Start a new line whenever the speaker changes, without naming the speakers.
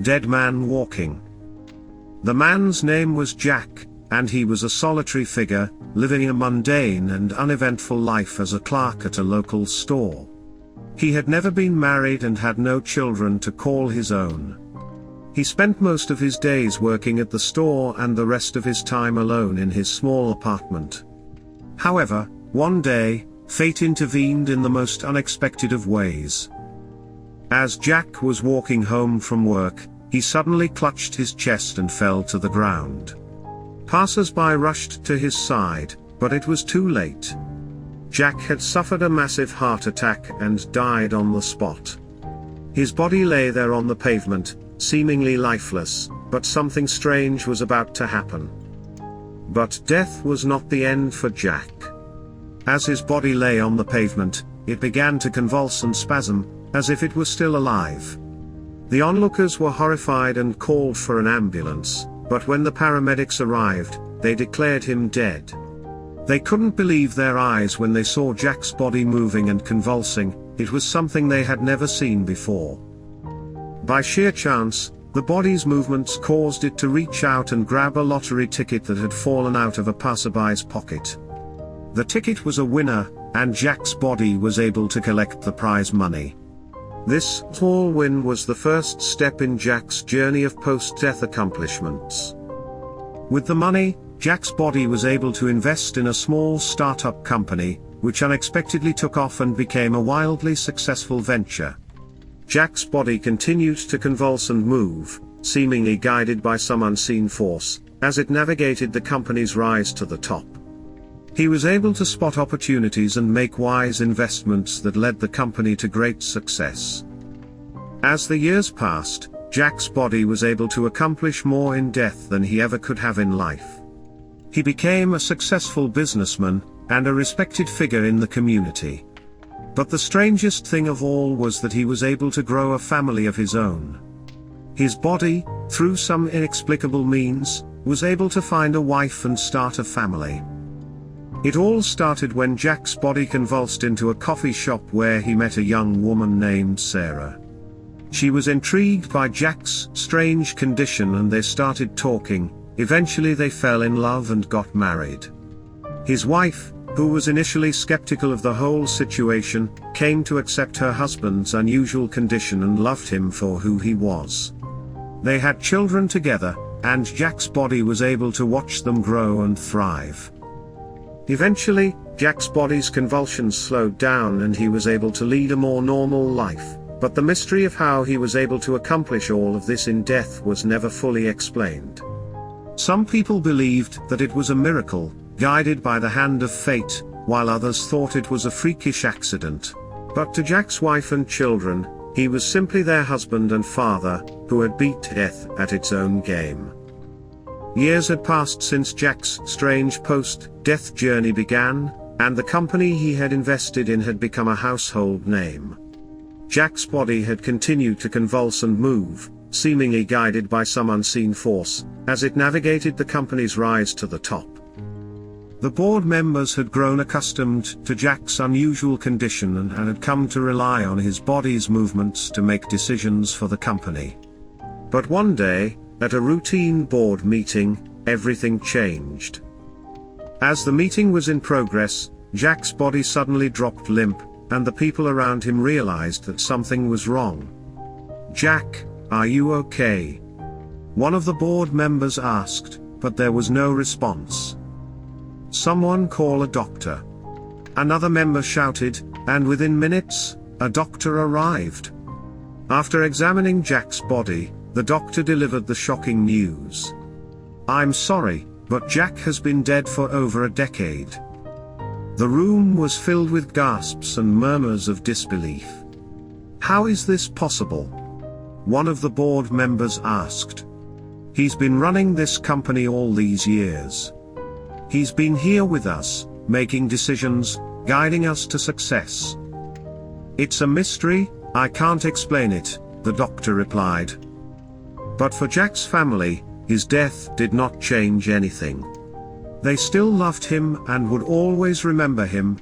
dead man walking. The man's name was Jack, and he was a solitary figure, living a mundane and uneventful life as a clerk at a local store. He had never been married and had no children to call his own. He spent most of his days working at the store and the rest of his time alone in his small apartment. However, one day, fate intervened in the most unexpected of ways. As Jack was walking home from work, he suddenly clutched his chest and fell to the ground. Passers-by rushed to his side, but it was too late. Jack had suffered a massive heart attack and died on the spot. His body lay there on the pavement, seemingly lifeless, but something strange was about to happen. But death was not the end for Jack. As his body lay on the pavement, it began to convulse and spasm, as if it were still alive. The onlookers were horrified and called for an ambulance, but when the paramedics arrived, they declared him dead. They couldn't believe their eyes when they saw Jack's body moving and convulsing. It was something they had never seen before. By sheer chance, the body's movements caused it to reach out and grab a lottery ticket that had fallen out of a passerby's pocket. The ticket was a winner, and Jack's body was able to collect the prize money. This small win was the first step in Jack's journey of post-death accomplishments. With the money, Jack's body was able to invest in a small startup company, which unexpectedly took off and became a wildly successful venture. Jack's body continued to convulse and move, seemingly guided by some unseen force, as it navigated the company's rise to the top. He was able to spot opportunities and make wise investments that led the company to great success. As the years passed, Jack's body was able to accomplish more in death than he ever could have in life. He became a successful businessman, and a respected figure in the community. But the strangest thing of all was that he was able to grow a family of his own. His body, through some inexplicable means, was able to find a wife and start a family. It all started when Jack's body convulsed into a coffee shop where he met a young woman named Sarah. She was intrigued by Jack's strange condition and they started talking. Eventually they fell in love and got married. His wife, who was initially skeptical of the whole situation, came to accept her husband's unusual condition and loved him for who he was. They had children together, and Jack's body was able to watch them grow and thrive. Eventually, Jack's body's convulsions slowed down and he was able to lead a more normal life, but the mystery of how he was able to accomplish all of this in death was never fully explained. Some people believed that it was a miracle, guided by the hand of fate, while others thought it was a freakish accident. But to Jack's wife and children, he was simply their husband and father, who had beat death at its own game. Years had passed since Jack's strange post-death journey began, and the company he had invested in had become a household name. Jack's body had continued to convulse and move, seemingly guided by some unseen force, as it navigated the company's rise to the top. The board members had grown accustomed to Jack's unusual condition and had come to rely on his body's movements to make decisions for the company. But one day, at a routine board meeting, everything changed. As the meeting was in progress, Jack's body suddenly dropped limp, and the people around him realized that something was wrong. "Jack, are you okay?" one of the board members asked, but there was no response. "Someone call a doctor," another member shouted, and within minutes, a doctor arrived. After examining Jack's body, the doctor delivered the shocking news. "I'm sorry, but Jack has been dead for over a decade." The room was filled with gasps and murmurs of disbelief. "How is this possible?" one of the board members asked. "He's been running this company all these years. He's been here with us, making decisions, guiding us to success." "It's a mystery, I can't explain it," the doctor replied. But for Jack's family, his death did not change anything. They still loved him and would always remember him